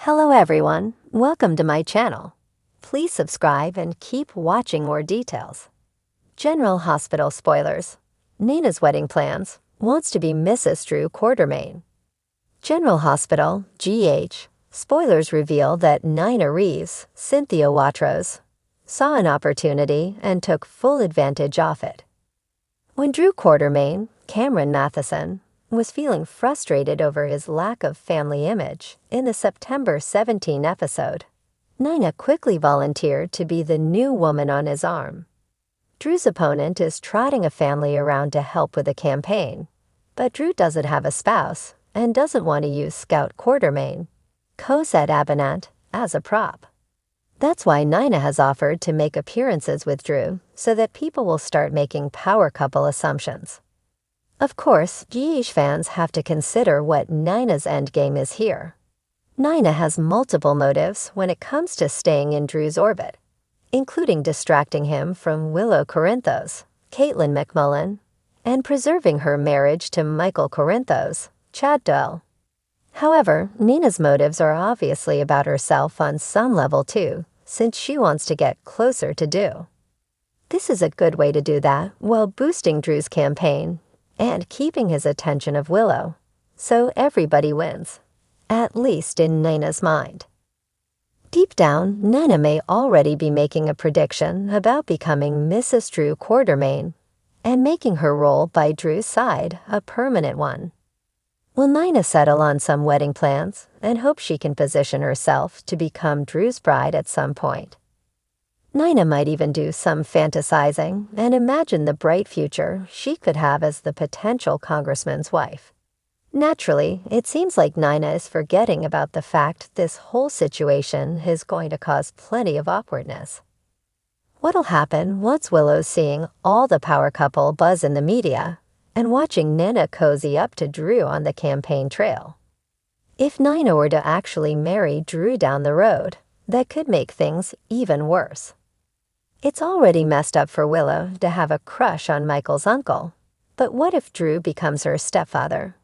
Hello everyone, welcome to my channel. Please subscribe and keep watching more details. General Hospital spoilers. Nina's wedding plans, wants to be Mrs. Drew Quartermaine. General Hospital, GH, spoilers reveal that Nina Reeves, Cynthia Watros, saw an opportunity and took full advantage of it. When Drew Quartermaine, Cameron Matheson, was feeling frustrated over his lack of family image in the September 17 episode, Nina quickly volunteered to be the new woman on his arm. Drew's opponent is trotting a family around to help with the campaign, but Drew doesn't have a spouse and doesn't want to use Scout Quartermaine, Cosette Abinant, as a prop. That's why Nina has offered to make appearances with Drew so that people will start making power couple assumptions. Of course, GH fans have to consider what Nina's endgame is here. Nina has multiple motives when it comes to staying in Drew's orbit, including distracting him from Willow Corinthos, Caitlin McMullen, and preserving her marriage to Michael Corinthos, Chad Doyle. However, Nina's motives are obviously about herself on some level too, since she wants to get closer to Drew. This is a good way to do that while boosting Drew's campaign and keeping his attention of Willow, so everybody wins, at least in Nina's mind. Deep down, Nina may already be making a prediction about becoming Mrs. Drew Quartermaine and making her role by Drew's side a permanent one. Will Nina settle on some wedding plans and hope she can position herself to become Drew's bride at some point? Nina might even do some fantasizing and imagine the bright future she could have as the potential congressman's wife. Naturally, it seems like Nina is forgetting about the fact this whole situation is going to cause plenty of awkwardness. What'll happen once Willow's seeing all the power couple buzz in the media and watching Nina cozy up to Drew on the campaign trail? If Nina were to actually marry Drew down the road, that could make things even worse. It's already messed up for Willow to have a crush on Michael's uncle, but what if Drew becomes her stepfather?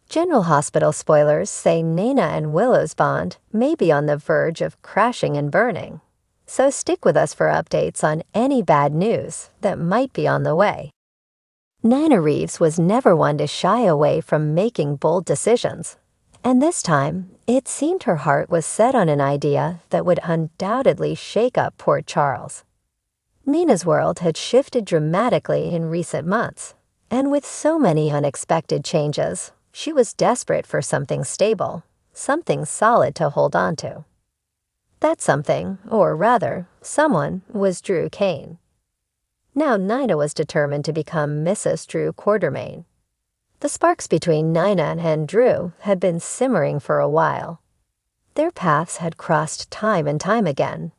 General Hospital spoilers say Nina and Willow's bond may be on the verge of crashing and burning, so stick with us for updates on any bad news that might be on the way. Nina Reeves was never one to shy away from making bold decisions, and this time it seemed her heart was set on an idea that would undoubtedly shake up Port Charles. Nina's world had shifted dramatically in recent months, and with so many unexpected changes, she was desperate for something stable, something solid to hold on to. That something, or rather, someone, was Drew Cain. Now Nina was determined to become Mrs. Drew Quartermaine. The sparks between Nina and Drew had been simmering for a while. Their paths had crossed time and time again,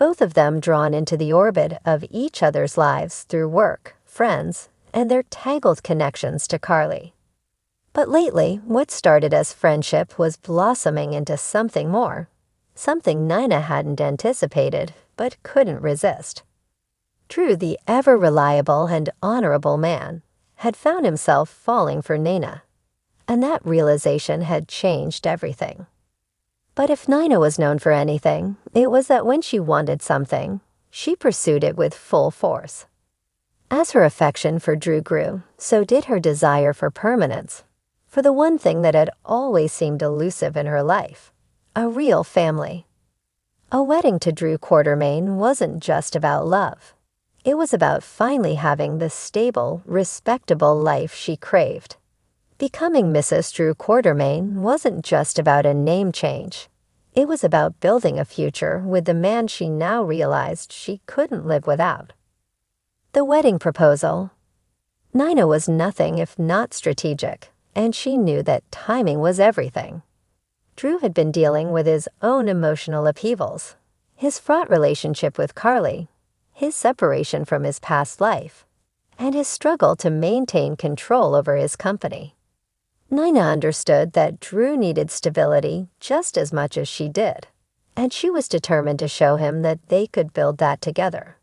both of them drawn into the orbit of each other's lives through work, friends, and their tangled connections to Carly. But lately, what started as friendship was blossoming into something more, something Nina hadn't anticipated but couldn't resist. Drew, the ever-reliable and honorable man, had found himself falling for Nina, and that realization had changed everything. But if Nina was known for anything, it was that when she wanted something, she pursued it with full force. As her affection for Drew grew, so did her desire for permanence, for the one thing that had always seemed elusive in her life, a real family. A wedding to Drew Quartermaine wasn't just about love. It was about finally having the stable, respectable life she craved. Becoming Mrs. Drew Quartermaine wasn't just about a name change. It was about building a future with the man she now realized she couldn't live without. The wedding proposal. Nina was nothing if not strategic, and she knew that timing was everything. Drew had been dealing with his own emotional upheavals, his fraught relationship with Carly, his separation from his past life, and his struggle to maintain control over his company. Nina understood that Drew needed stability just as much as she did, and she was determined to show him that they could build that together.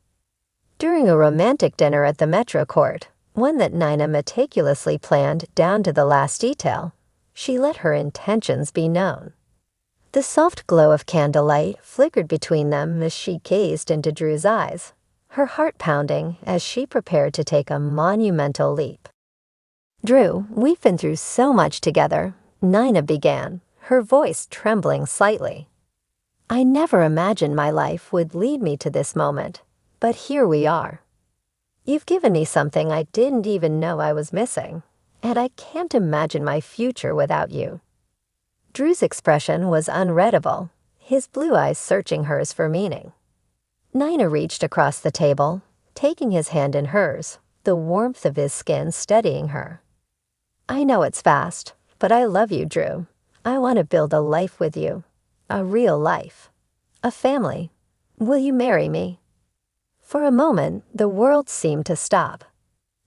During a romantic dinner at the Metro Court, one that Nina meticulously planned down to the last detail, she let her intentions be known. The soft glow of candlelight flickered between them as she gazed into Drew's eyes, her heart pounding as she prepared to take a monumental leap. "Drew, we've been through so much together," Nina began, her voice trembling slightly. "I never imagined my life would lead me to this moment, but here we are. You've given me something I didn't even know I was missing, and I can't imagine my future without you." Drew's expression was unreadable, his blue eyes searching hers for meaning. Nina reached across the table, taking his hand in hers, the warmth of his skin steadying her. "I know it's fast, but I love you, Drew. I want to build a life with you. A real life. A family. Will you marry me?" For a moment, the world seemed to stop.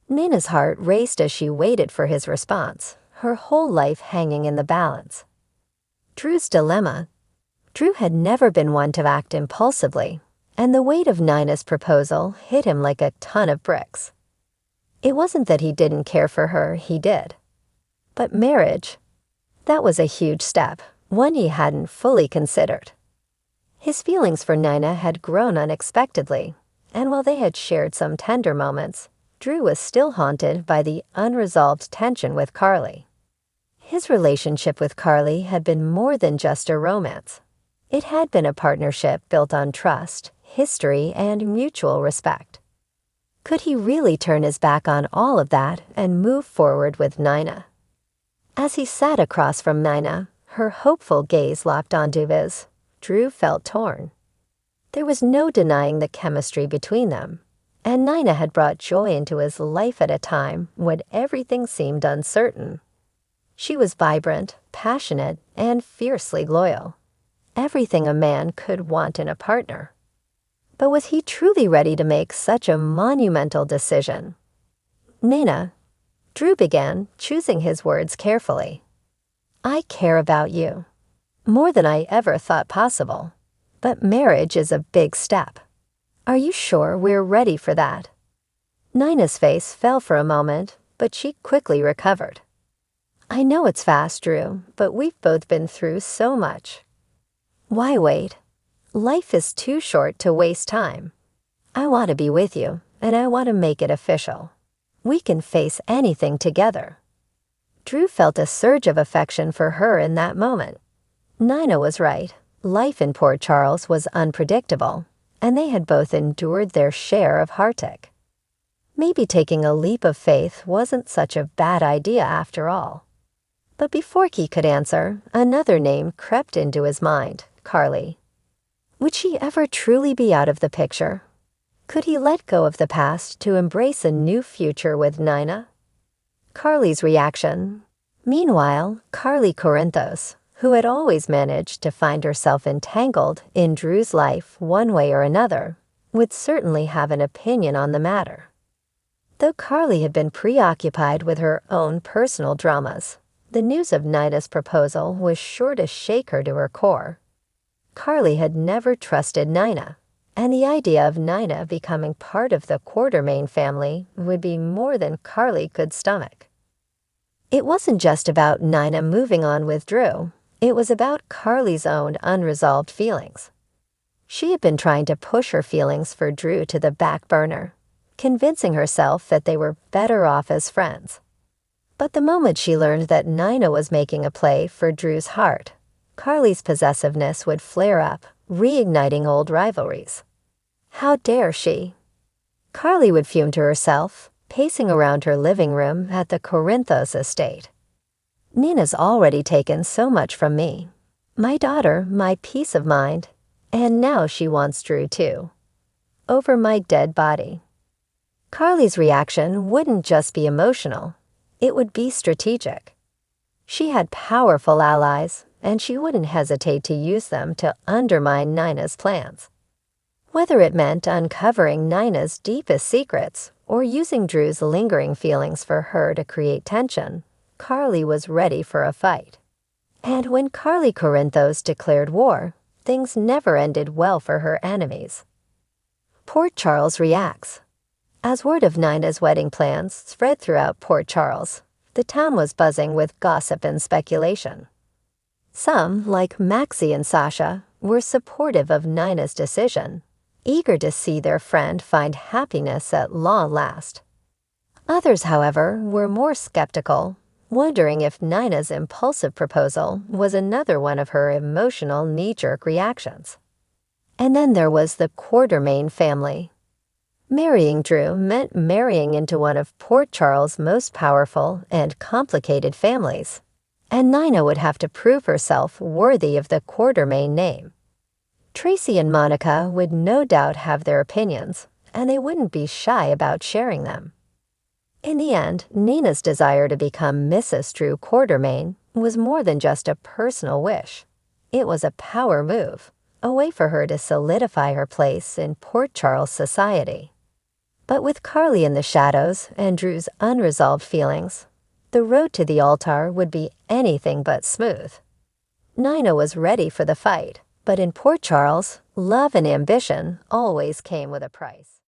Nina's heart raced as she waited for his response, her whole life hanging in the balance. Drew's dilemma. Drew had never been one to act impulsively, and the weight of Nina's proposal hit him like a ton of bricks. It wasn't that he didn't care for her, he did. But marriage, that was a huge step, one he hadn't fully considered. His feelings for Nina had grown unexpectedly, and while they had shared some tender moments, Drew was still haunted by the unresolved tension with Carly. His relationship with Carly had been more than just a romance. It had been a partnership built on trust, history, and mutual respect. Could he really turn his back on all of that and move forward with Nina? As he sat across from Nina, her hopeful gaze locked onto his, Drew felt torn. There was no denying the chemistry between them, and Nina had brought joy into his life at a time when everything seemed uncertain. She was vibrant, passionate, and fiercely loyal. Everything a man could want in a partner. But was he truly ready to make such a monumental decision? "Nina," Drew began, choosing his words carefully. "I care about you. More than I ever thought possible. But marriage is a big step. Are you sure we're ready for that?" Nina's face fell for a moment, but she quickly recovered. "I know it's fast, Drew, but we've both been through so much. Why wait? Life is too short to waste time. I want to be with you, and I want to make it official. We can face anything together." Drew felt a surge of affection for her in that moment. Nina was right. Life in Port Charles was unpredictable, and they had both endured their share of heartache. Maybe taking a leap of faith wasn't such a bad idea after all. But before he could answer, another name crept into his mind, Carly. Would she ever truly be out of the picture? Could he let go of the past to embrace a new future with Nina? Carly's reaction. Meanwhile, Carly Corinthos, who had always managed to find herself entangled in Drew's life one way or another, would certainly have an opinion on the matter. Though Carly had been preoccupied with her own personal dramas, the news of Nina's proposal was sure to shake her to her core. Carly had never trusted Nina, and the idea of Nina becoming part of the Quartermaine family would be more than Carly could stomach. It wasn't just about Nina moving on with Drew. It was about Carly's own unresolved feelings. She had been trying to push her feelings for Drew to the back burner, convincing herself that they were better off as friends. But the moment she learned that Nina was making a play for Drew's heart, Carly's possessiveness would flare up, reigniting old rivalries. How dare she? Carly would fume to herself, pacing around her living room at the Corinthos estate. "Nina's already taken so much from me. My daughter, my peace of mind, and now she wants Drew too. Over my dead body." Carly's reaction wouldn't just be emotional, it would be strategic. She had powerful allies, and she wouldn't hesitate to use them to undermine Nina's plans. Whether it meant uncovering Nina's deepest secrets or using Drew's lingering feelings for her to create tension, Carly was ready for a fight. And when Carly Corinthos declared war, things never ended well for her enemies. Port Charles reacts. As word of Nina's wedding plans spread throughout Port Charles, the town was buzzing with gossip and speculation. Some, like Maxie and Sasha, were supportive of Nina's decision, eager to see their friend find happiness at long last. Others, however, were more skeptical, wondering if Nina's impulsive proposal was another one of her emotional knee-jerk reactions. And then there was the Quartermaine family. Marrying Drew meant marrying into one of Port Charles' most powerful and complicated families, and Nina would have to prove herself worthy of the Quartermaine name. Tracy and Monica would no doubt have their opinions, and they wouldn't be shy about sharing them. In the end, Nina's desire to become Mrs. Drew Quartermaine was more than just a personal wish. It was a power move, a way for her to solidify her place in Port Charles society. But with Carly in the shadows and Drew's unresolved feelings, the road to the altar would be anything but smooth. Nina was ready for the fight, but in Port Charles, love and ambition always came with a price.